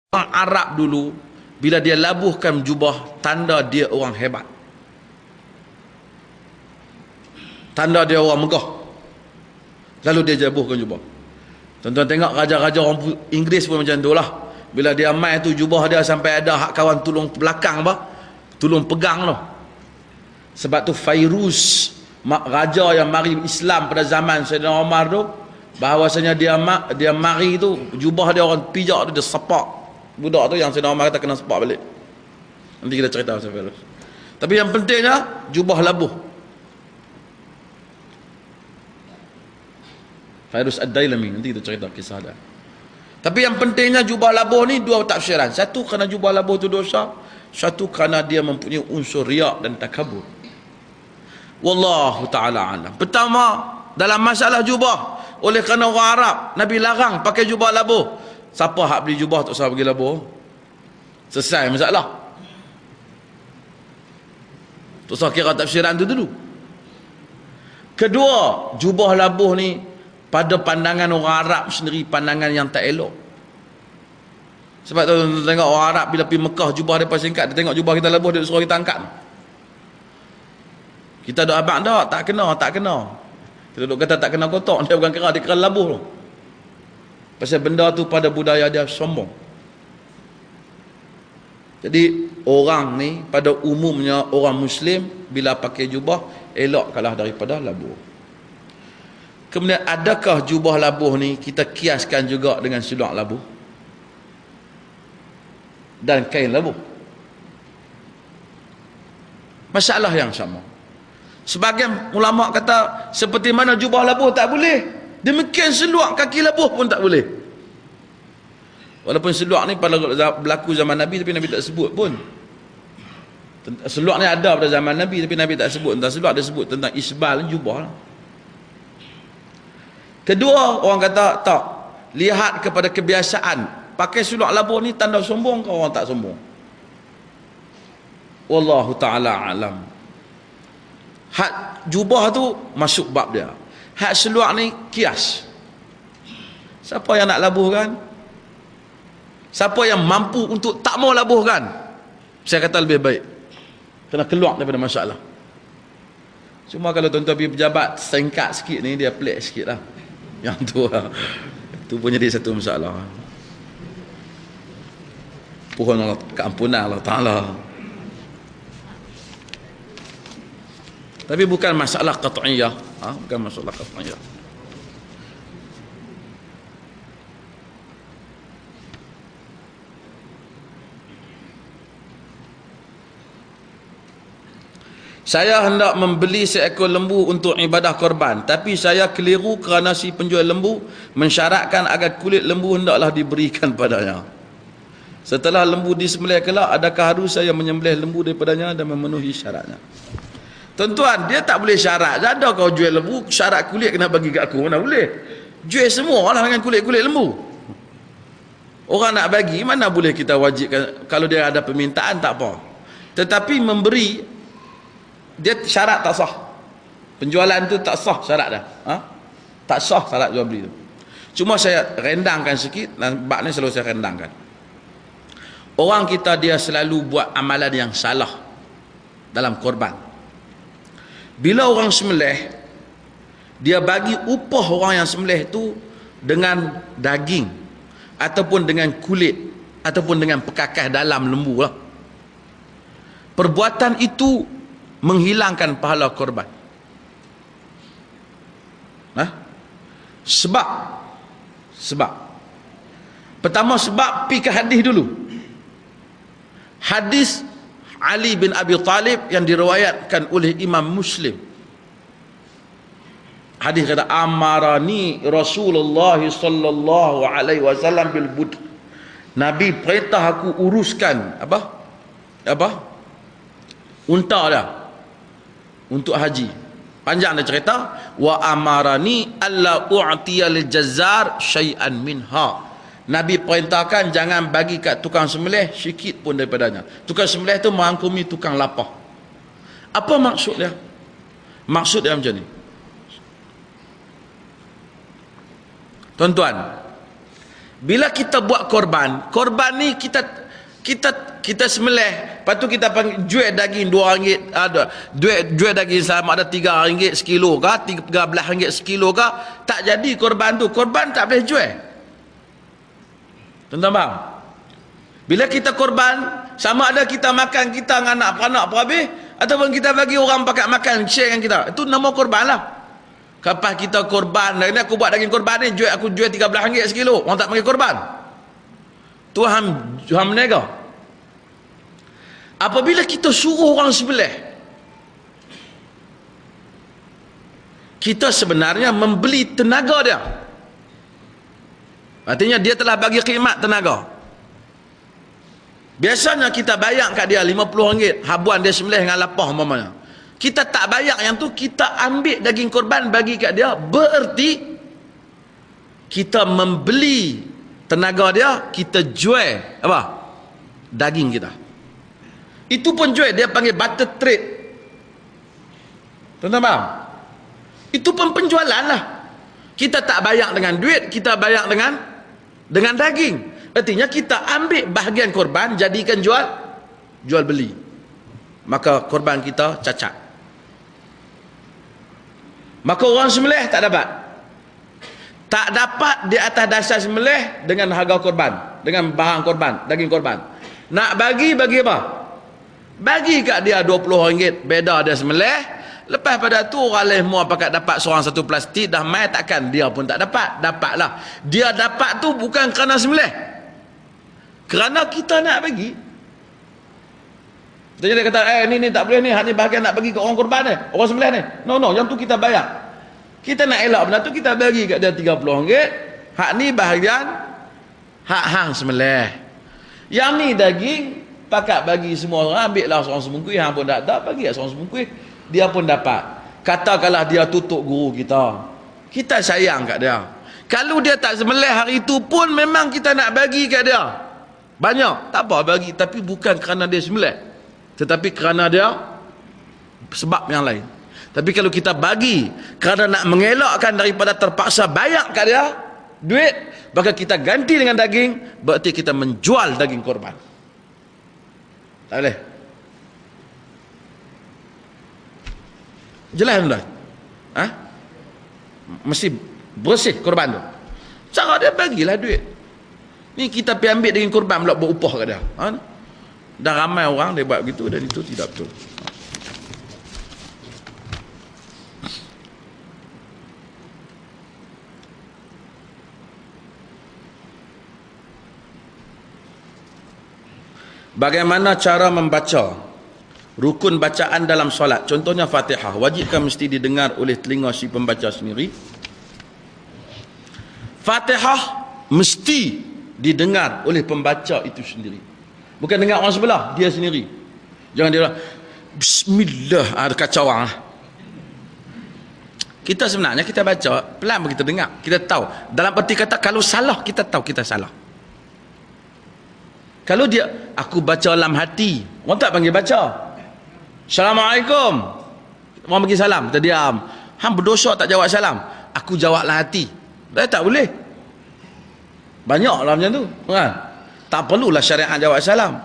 Orang Arab dulu, bila dia labuhkan jubah, tanda dia orang hebat, tanda dia orang megah. Lalu dia labuhkan jubah. Tuan-tuan tengok raja-raja orang Inggeris pun macam tu lah. Bila dia mai tu jubah dia sampai ada hak kawan tolong belakang apa, tolong pegang tu. Sebab tu Fairuz, raja yang mari Islam pada zaman Saidina Umar tu, bahawasanya dia mari tu, jubah dia orang pijak tu, dia sepak budak tu, yang Saidina Umar kata kena sepak balik. Nanti kita cerita pasal Fairuz. Tapi yang pentingnya jubah labuh. Fairuz Ad-Dailami, nanti kita cerita kisah dia. Tapi yang pentingnya jubah labuh ni dua tafsiran. Satu kerana jubah labuh tu dosa, satu kerana dia mempunyai unsur riak dan takabur. Wallahu ta'ala alam. Pertama, dalam masalah jubah, oleh kerana orang Arab, Nabi larang pakai jubah labuh. Siapa hak beli jubah tak usah pergi labuh? Selesai masalah. Tak usah kira tafsiran tu dulu. Kedua, jubah labuh ni pada pandangan orang Arab sendiri, pandangan yang tak elok. Sebab tu tengok orang Arab bila pergi Mekah, jubah mereka singkat, dia tengok jubah kita labuh, dia suruh kita angkat. Kita duk abang tak kena. Kita duk kata tak kena kotak, dia bukan kera, dia kera labuh tu. Pasal benda tu pada budaya dia sombong. Jadi orang ni pada umumnya orang Muslim bila pakai jubah elok kalah daripada labuh. Kemudian adakah jubah labuh ni kita kiaskan juga dengan seluar labuh dan kain labuh? Masalah yang sama. Sebagian ulama kata seperti mana jubah labuh tak boleh, demikian seluar kaki labuh pun tak boleh. Walaupun seluar ni pada berlaku zaman Nabi, tapi Nabi tak sebut pun. Seluar ni ada pada zaman Nabi, tapi Nabi tak sebut tentang seluar, dia sebut tentang isbal jubah lah. Kedua, orang kata tak, lihat kepada kebiasaan. Pakai seluar labuh ni tanda sombong ke orang tak sombong? Wallahu ta'ala alam. Hak jubah tu masuk bab dia. Hak seluar ni kias. Siapa yang nak labuhkan? Siapa yang mampu untuk tak mau labuhkan? Saya kata lebih baik kena keluar daripada masalah. Cuma kalau tuan-tuan pergi pejabat singkat sikit ni, dia pelik sikit lah. Yang tu lah, tu pun jadi satu masalah. Pohon Allah, keampunan Allah Ta'ala. Tapi bukan masalah qat'iyah, bukan masalah qat'iyah. Saya hendak membeli seekor lembu untuk ibadah korban, tapi saya keliru kerana si penjual lembu mensyaratkan agar kulit lembu hendaklah diberikan padanya. Setelah lembu disembelih kelak, adakah harus saya menyembelih lembu daripadanya dan memenuhi syaratnya? Tuan-tuan, dia tak boleh syarat. Ada kau jual lembu, syarat kulit kena bagi kat aku, mana boleh? Jual semua lah dengan kulit-kulit lembu. Orang nak bagi, mana boleh kita wajibkan? Kalau dia ada permintaan tak apa. Tetapi memberi, dia syarat tak sah. Penjualan tu tak sah syarat dah. Tak sah syarat jual beli tu. Cuma saya rendangkan sikit, dan bab ni selalu saya rendangkan. Orang kita dia selalu buat amalan yang salah dalam korban. Bila orang sembelih, dia bagi upah orang yang sembelih tu dengan daging ataupun dengan kulit ataupun dengan pekakas dalam lembu lah. Perbuatan itu menghilangkan pahala korban. Sebab pertama, sebab pi ke hadis dulu. Hadis Ali bin Abi Talib yang diriwayatkan oleh Imam Muslim. Hadis kata amarani Rasulullah sallallahu alaihi wasallam bil bud. Nabi perintah aku uruskan apa? Unta dah untuk haji. Panjang dia cerita, wa amarani alla u'tiya lil jazzar syai'an minha. Nabi perintahkan jangan bagi kat tukang sembelih sikit pun daripadanya. Tukang sembelih tu merangkumi tukang lapah. Apa maksud dia? Maksud dia macam ni. Tuan-tuan, Bila kita buat korban ni kita sembelih, lepas tu kita panggil jual daging RM2, ada jual daging sama ada RM3 sekilo ke, RM13 sekilo ke, tak jadi korban tu. Korban tak boleh jual. Tuan-tuan faham? Bila kita korban, sama ada kita makan kita dengan anak-anak pun habis, ataupun kita bagi orang pakat makan share dengan kita, itu nama korban lah. Kapan kita korban, ini aku buat daging korban ni, aku jual RM13 sekilo, orang tak panggil korban. Tu ham menega. Apabila kita suruh orang sembelih, kita sebenarnya membeli tenaga dia. Artinya dia telah bagi khidmat tenaga. Biasanya kita bayar kat dia RM50, habuan dia sembelih dengan lapah umpamanya. Kita tak bayar yang tu, kita ambil daging korban bagi kat dia, bererti kita membeli tenaga dia, kita jual apa? Daging kita. Itu pun jual, dia panggil barter trade. Tuan-tuan faham? Itu pun penjualan lah. Kita tak bayar dengan duit, kita bayar dengan daging. Artinya kita ambil bahagian korban, jadikan jual beli. Maka korban kita cacat. Maka orang sembelih tak dapat di atas dasar sembelih dengan harga korban, dengan barang korban, daging korban. Nak bagi apa? Bagi kat dia RM20, beda dia sembelih. Lepas pada tu orang lain semua pakat dapat seorang satu plastik, dah mai takkan dia pun tak dapat. Dapatlah. Dia dapat tu bukan kerana sembelih, kerana kita nak bagi. Dia kata, ni tak boleh ni, hak ni bahagian nak bagi ke orang korban ni, orang sembelih ni. No, yang tu kita bayar. Kita nak elak benda tu, kita bagi kat dia RM30. Hak ni bahagian hak hang sembelih. Yang ni daging, pakat bagi semua orang, ambil lah seorang semungkuih, hang pun tak ada, bagi lah seorang semungkuih, dia pun dapat. Katakanlah dia tutup guru kita sayang kat dia. Kalau dia tak sembelih hari tu pun memang kita nak bagi kat dia banyak, tak apa bagi, tapi bukan kerana dia sembelih, tetapi kerana dia sebab yang lain. Tapi kalau kita bagi kerana nak mengelakkan daripada terpaksa bayar kat dia duit, maka kita ganti dengan daging, berarti kita menjual daging korban. Tak boleh. Jelas tuan? Mesti bersih korban tu. Cara dia bagilah duit. Ni kita pergi ambil daging korban pula buat upah kat dia. Dan ramai orang dia buat begitu, dan itu tidak betul. Bagaimana cara membaca rukun bacaan dalam solat? Contohnya Fatihah. Wajibkah mesti didengar oleh telinga si pembaca sendiri? Fatihah mesti didengar oleh pembaca itu sendiri. Bukan dengar orang sebelah, dia sendiri. Jangan dia bismillah, ada kacau orang. Kita sebenarnya kita baca pelan pun kita dengar. Kita tahu. Dalam erti kata kalau salah, kita tahu kita salah. Kalau dia, aku baca dalam hati, orang tak panggil baca. Assalamualaikum, orang bagi salam, kita diam. Hang berdosa tak jawab salam, aku jawab dalam hati. Dah tak boleh. Banyak lah macam tu kan? Tak perlulah syariat jawab salam.